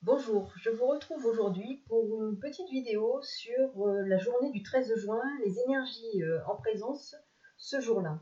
Bonjour, je vous retrouve aujourd'hui pour une petite vidéo sur la journée du 13 juin, les énergies en présence ce jour-là.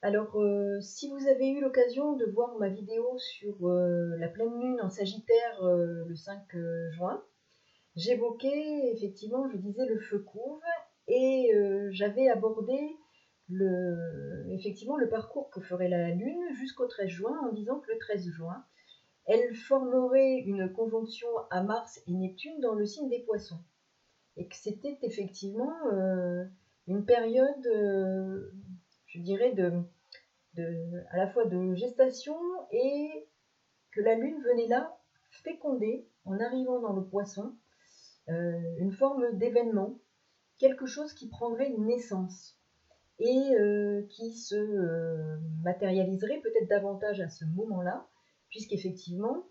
Alors, si vous avez eu l'occasion de voir ma vidéo sur la pleine lune en Sagittaire le 5 juin, j'évoquais effectivement, je disais le feu couve et j'avais abordé effectivement le parcours que ferait la lune jusqu'au 13 juin en disant que le 13 juin, elle formerait une conjonction à Mars et Neptune dans le signe des Poissons. Et que c'était effectivement une période, je dirais, à la fois de gestation et que la Lune venait là féconder, en arrivant dans le Poisson, une forme d'événement, quelque chose qui prendrait naissance et qui se matérialiserait peut-être davantage à ce moment-là, puisqu'effectivement,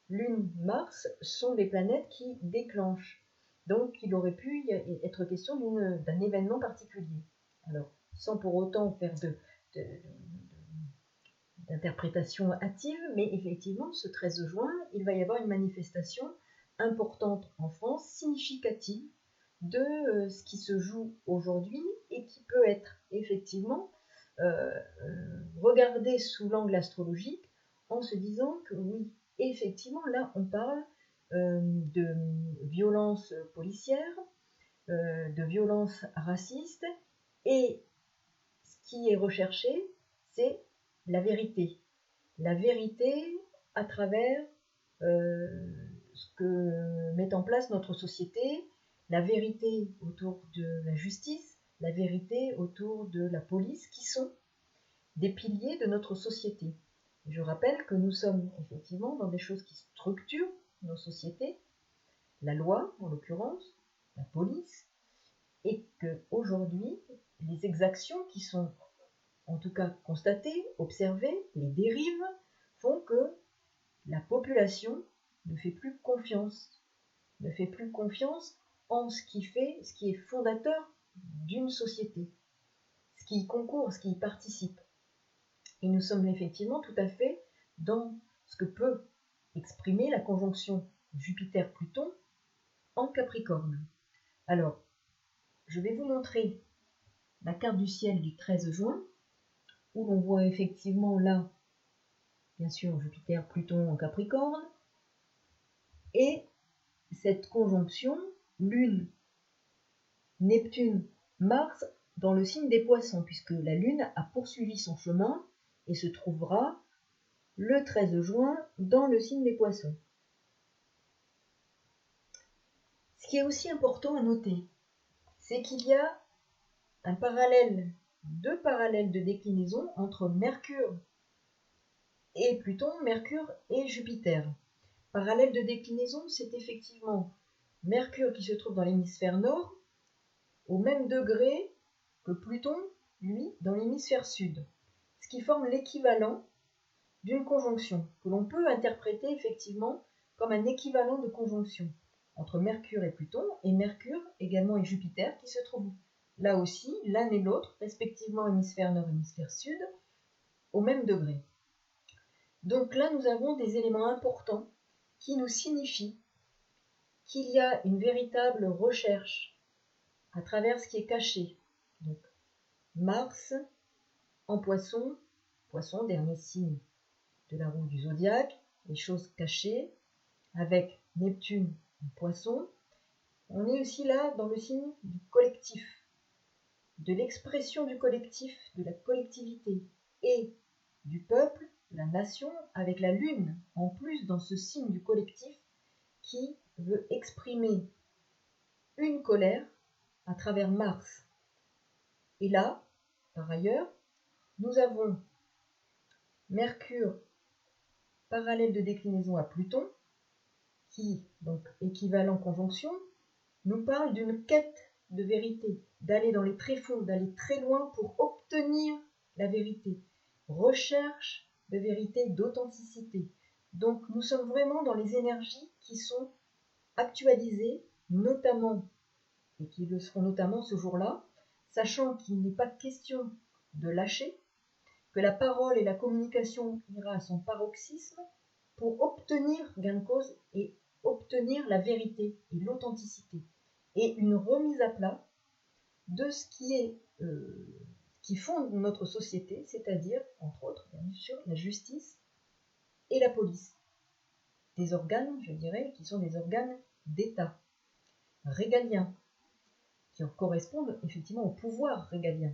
Lune, Mars sont des planètes qui déclenchent. Donc, il aurait pu être question d'un événement particulier. Alors, sans pour autant faire d'interprétation hâtive, mais effectivement, ce 13 juin, il va y avoir une manifestation importante en France, significative de ce qui se joue aujourd'hui et qui peut être effectivement regardé sous l'angle astrologique en se disant que oui, effectivement, là, on parle de violence policière, de violence raciste, et ce qui est recherché, c'est la vérité. La vérité à travers ce que met en place notre société, la vérité autour de la justice, la vérité autour de la police, qui sont des piliers de notre société. Je rappelle que nous sommes effectivement dans des choses qui structurent nos sociétés, la loi en l'occurrence, la police, et qu'aujourd'hui, les exactions qui sont en tout cas constatées, observées, les dérives, font que la population ne fait plus confiance en ce qui est fondateur d'une société, ce qui y concourt, ce qui y participe. Et nous sommes effectivement tout à fait dans ce que peut exprimer la conjonction Jupiter-Pluton en Capricorne. Alors, je vais vous montrer la carte du ciel du 13 juin, où l'on voit effectivement là, bien sûr, Jupiter-Pluton en Capricorne, et cette conjonction Lune, Neptune, Mars dans le signe des Poissons, puisque la Lune a poursuivi son chemin et se trouvera le 13 juin dans le signe des Poissons. Ce qui est aussi important à noter, c'est qu'il y a deux parallèles de déclinaison entre Mercure et Pluton, Mercure et Jupiter. Parallèle de déclinaison, c'est effectivement Mercure qui se trouve dans l'hémisphère nord, au même degré que Pluton, lui, dans l'hémisphère sud, ce qui forme l'équivalent d'une conjonction, que l'on peut interpréter effectivement comme un équivalent de conjonction entre Mercure et Pluton, et Mercure également et Jupiter, qui se trouvent là aussi, l'un et l'autre, respectivement hémisphère nord et hémisphère sud, au même degré. Donc là, nous avons des éléments importants qui nous signifient qu'il y a une véritable recherche à travers ce qui est caché. Donc, Mars en Poisson, Poisson, dernier signe de la roue du zodiaque, les choses cachées, avec Neptune en Poisson. On est aussi là dans le signe du collectif, de l'expression du collectif, de la collectivité et du peuple, de la nation, avec la Lune en plus dans ce signe du collectif qui veut exprimer une colère à travers Mars. Et là, par ailleurs, nous avons Mercure parallèle de déclinaison à Pluton, qui, donc équivalent conjonction, nous parle d'une quête de vérité, d'aller dans les tréfonds, d'aller très loin pour obtenir la vérité, recherche de vérité, d'authenticité. Donc nous sommes vraiment dans les énergies qui sont actualisées, notamment, et qui le seront notamment ce jour-là, sachant qu'il n'est pas question de lâcher, que la parole et la communication ira à son paroxysme pour obtenir gain de cause et obtenir la vérité et l'authenticité et une remise à plat de ce qui fonde notre société, c'est-à-dire, entre autres, bien sûr, la justice et la police. Des organes, je dirais, qui sont des organes d'État, régaliens, qui correspondent effectivement au pouvoir régalien.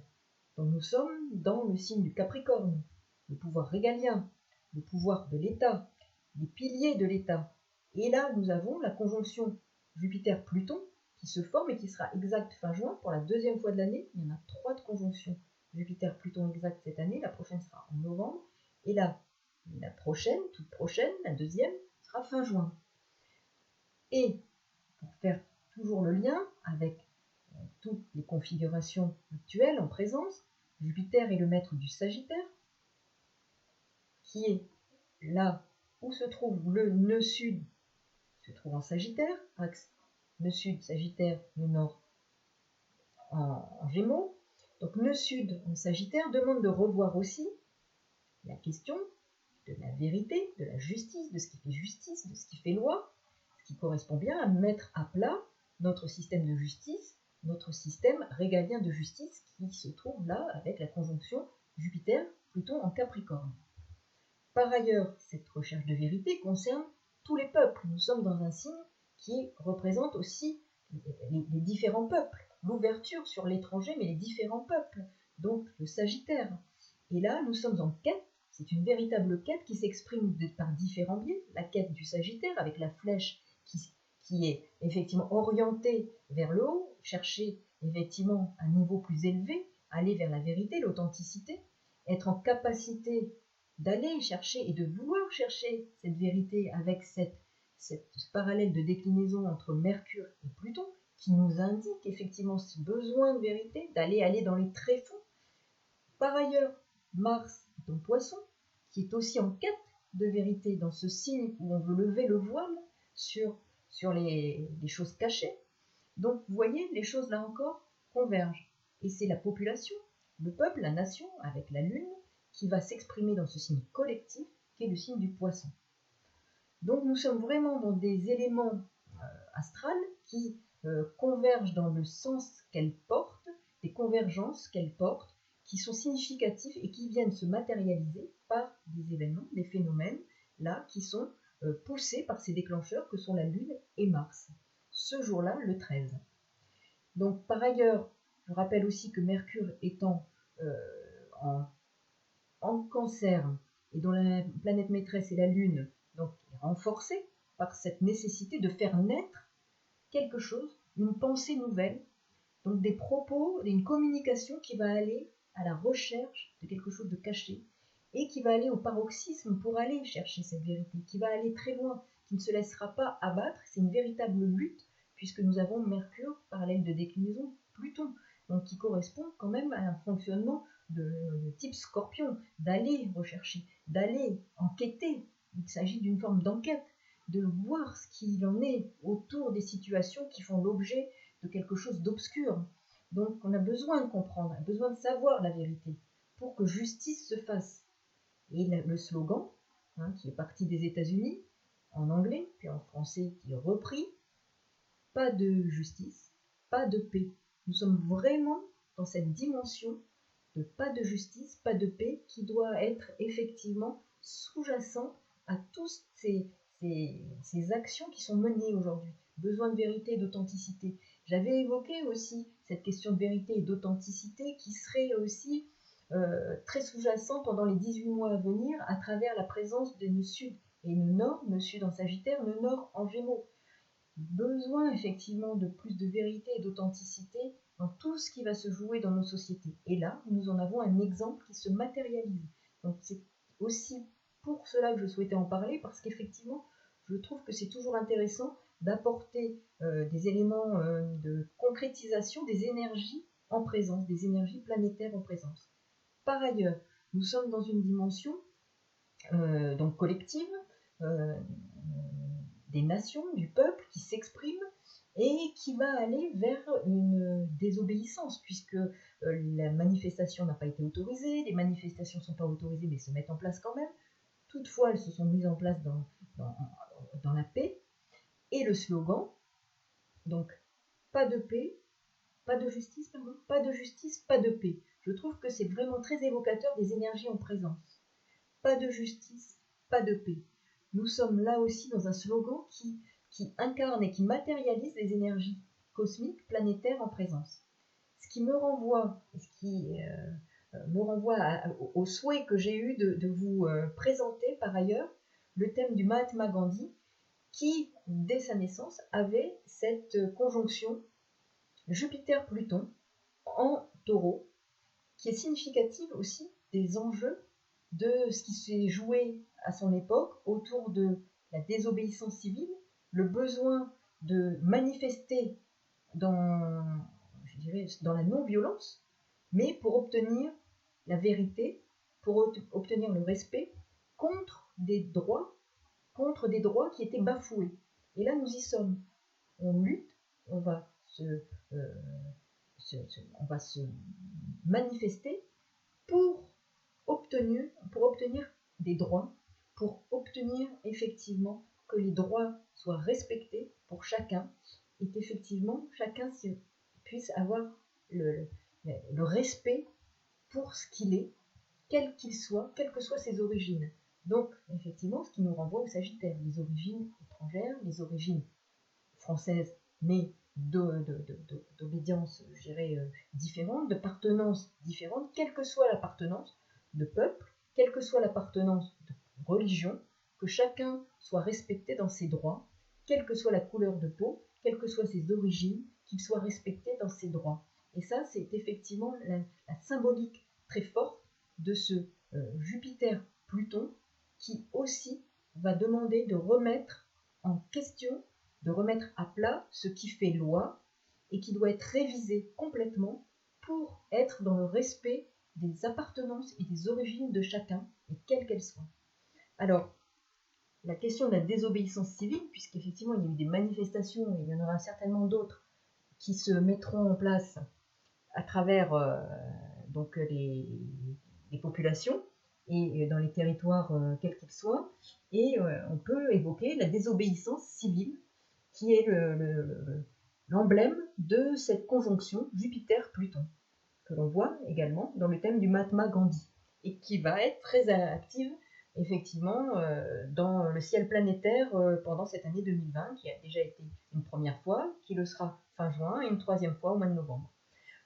Donc nous sommes dans le signe du Capricorne, le pouvoir régalien, le pouvoir de l'État, les piliers de l'État. Et là, nous avons la conjonction Jupiter-Pluton qui se forme et qui sera exacte fin juin pour la deuxième fois de l'année. Il y en a 3 de conjonctions Jupiter-Pluton exacte cette année. La prochaine sera en novembre. Et là, la prochaine, toute prochaine, la deuxième, sera fin juin. Et pour faire toujours le lien avec toutes les configurations actuelles en présence, Jupiter est le maître du Sagittaire, qui est là où se trouve le nœud sud, se trouve en Sagittaire, axe nœud sud, Sagittaire, nœud nord en Gémeaux. Donc nœud sud en Sagittaire demande de revoir aussi la question de la vérité, de la justice, de ce qui fait justice, de ce qui fait loi, ce qui correspond bien à mettre à plat notre système de justice, notre système régalien de justice qui se trouve là avec la conjonction Jupiter-Pluton en Capricorne. Par ailleurs, cette recherche de vérité concerne tous les peuples. Nous sommes dans un signe qui représente aussi les différents peuples, l'ouverture sur l'étranger, mais les différents peuples, donc le Sagittaire. Et là, nous sommes en quête, c'est une véritable quête qui s'exprime par différents biais, la quête du Sagittaire avec la flèche qui est effectivement orientée vers le haut, chercher effectivement un niveau plus élevé, aller vers la vérité, l'authenticité, être en capacité d'aller chercher et de vouloir chercher cette vérité avec cette parallèle de déclinaison entre Mercure et Pluton qui nous indique effectivement ce besoin de vérité, d'aller dans les tréfonds. Par ailleurs, Mars est en Poisson, qui est aussi en quête de vérité dans ce signe où on veut lever le voile sur les choses cachées. Donc, vous voyez, les choses là encore convergent. Et c'est la population, le peuple, la nation, avec la Lune, qui va s'exprimer dans ce signe collectif, qui est le signe du Poisson. Donc, nous sommes vraiment dans des éléments astrales qui convergent dans le sens qu'elles portent, des convergences qu'elles portent, qui sont significatifs et qui viennent se matérialiser par des événements, des phénomènes, là, qui sont poussés par ces déclencheurs que sont la Lune et Mars. Ce jour-là, le 13. Donc, par ailleurs, je rappelle aussi que Mercure étant en Cancer et dont la planète maîtresse est la Lune, donc renforcée par cette nécessité de faire naître quelque chose, une pensée nouvelle, donc des propos, une communication qui va aller à la recherche de quelque chose de caché et qui va aller au paroxysme pour aller chercher cette vérité, qui va aller très loin, qui ne se laissera pas abattre. C'est une véritable lutte puisque nous avons Mercure, parallèle de déclinaison, Pluton, donc qui correspond quand même à un fonctionnement de type Scorpion, d'aller rechercher, d'aller enquêter. Il s'agit d'une forme d'enquête, de voir ce qu'il en est autour des situations qui font l'objet de quelque chose d'obscur. Donc on a besoin de comprendre, on a besoin de savoir la vérité pour que justice se fasse. Et le slogan, qui est parti des États-Unis, en anglais, puis en français qui est repris, pas de justice, pas de paix. Nous sommes vraiment dans cette dimension de pas de justice, pas de paix, qui doit être effectivement sous-jacent à toutes ces actions qui sont menées aujourd'hui. Besoin de vérité et d'authenticité. J'avais évoqué aussi cette question de vérité et d'authenticité qui serait aussi très sous-jacent pendant les 18 mois à venir à travers la présence de nœud sud et nœud nord, nœud sud en Sagittaire, nœud nord en Gémeaux. Besoin effectivement de plus de vérité et d'authenticité dans tout ce qui va se jouer dans nos sociétés. Et là, nous en avons un exemple qui se matérialise. Donc c'est aussi pour cela que je souhaitais en parler, parce qu'effectivement, je trouve que c'est toujours intéressant d'apporter des éléments de concrétisation des énergies en présence, des énergies planétaires en présence. Par ailleurs, nous sommes dans une dimension donc collective, des nations, du peuple qui s'exprime et qui va aller vers une désobéissance, puisque la manifestation n'a pas été autorisée, les manifestations ne sont pas autorisées mais se mettent en place quand même. Toutefois, elles se sont mises en place dans la paix. Et le slogan, donc pas de paix, pas de justice, pardon, pas de justice, pas de paix. Je trouve que c'est vraiment très évocateur des énergies en présence. Pas de justice, pas de paix. Nous sommes là aussi dans un slogan qui incarne et qui matérialise les énergies cosmiques, planétaires en présence. Ce qui me renvoie, au souhait que j'ai eu de vous présenter par ailleurs le thème du Mahatma Gandhi, qui, dès sa naissance, avait cette conjonction Jupiter-Pluton en taureau, qui est significative aussi des enjeux de ce qui s'est joué à son époque autour de la désobéissance civile, le besoin de manifester dans la non-violence, mais pour obtenir la vérité, pour obtenir le respect contre des droits qui étaient bafoués. Et là, nous y sommes. On lutte, on va se manifester pour obtenir des droits, pour obtenir effectivement que les droits soient respectés pour chacun et qu'effectivement chacun puisse avoir le respect pour ce qu'il est, quel qu'il soit, quelles que soient ses origines. Donc, effectivement, ce qui nous renvoie au Sagittaire, les origines étrangères, les origines françaises, mais d'obédience, je dirais, différente, de appartenance différente, quelle que soit l'appartenance de peuple, quelle que soit l'appartenance de religion, que chacun soit respecté dans ses droits, quelle que soit la couleur de peau, quelles que soient ses origines, qu'il soit respecté dans ses droits. Et ça, c'est effectivement la symbolique très forte de ce Jupiter-Pluton qui aussi va demander de remettre en question, de remettre à plat ce qui fait loi et qui doit être révisé complètement pour être dans le respect des appartenances et des origines de chacun, et quelles qu'elles soient. Alors, la question de la désobéissance civile, puisqu'effectivement il y a eu des manifestations, et il y en aura certainement d'autres qui se mettront en place à travers donc les populations et dans les territoires quels qu'ils soient, et on peut évoquer la désobéissance civile, qui est l'emblème de cette conjonction Jupiter-Pluton, que l'on voit également dans le thème du Mahatma Gandhi, et qui va être très active effectivement dans le ciel planétaire pendant cette année 2020, qui a déjà été une première fois, qui le sera fin juin, et une troisième fois au mois de novembre.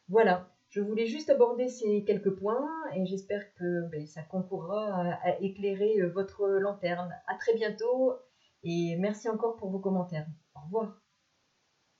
Voilà, je voulais juste aborder ces quelques points, et j'espère que ça concourra à éclairer votre lanterne. À très bientôt, et merci encore pour vos commentaires. Au revoir.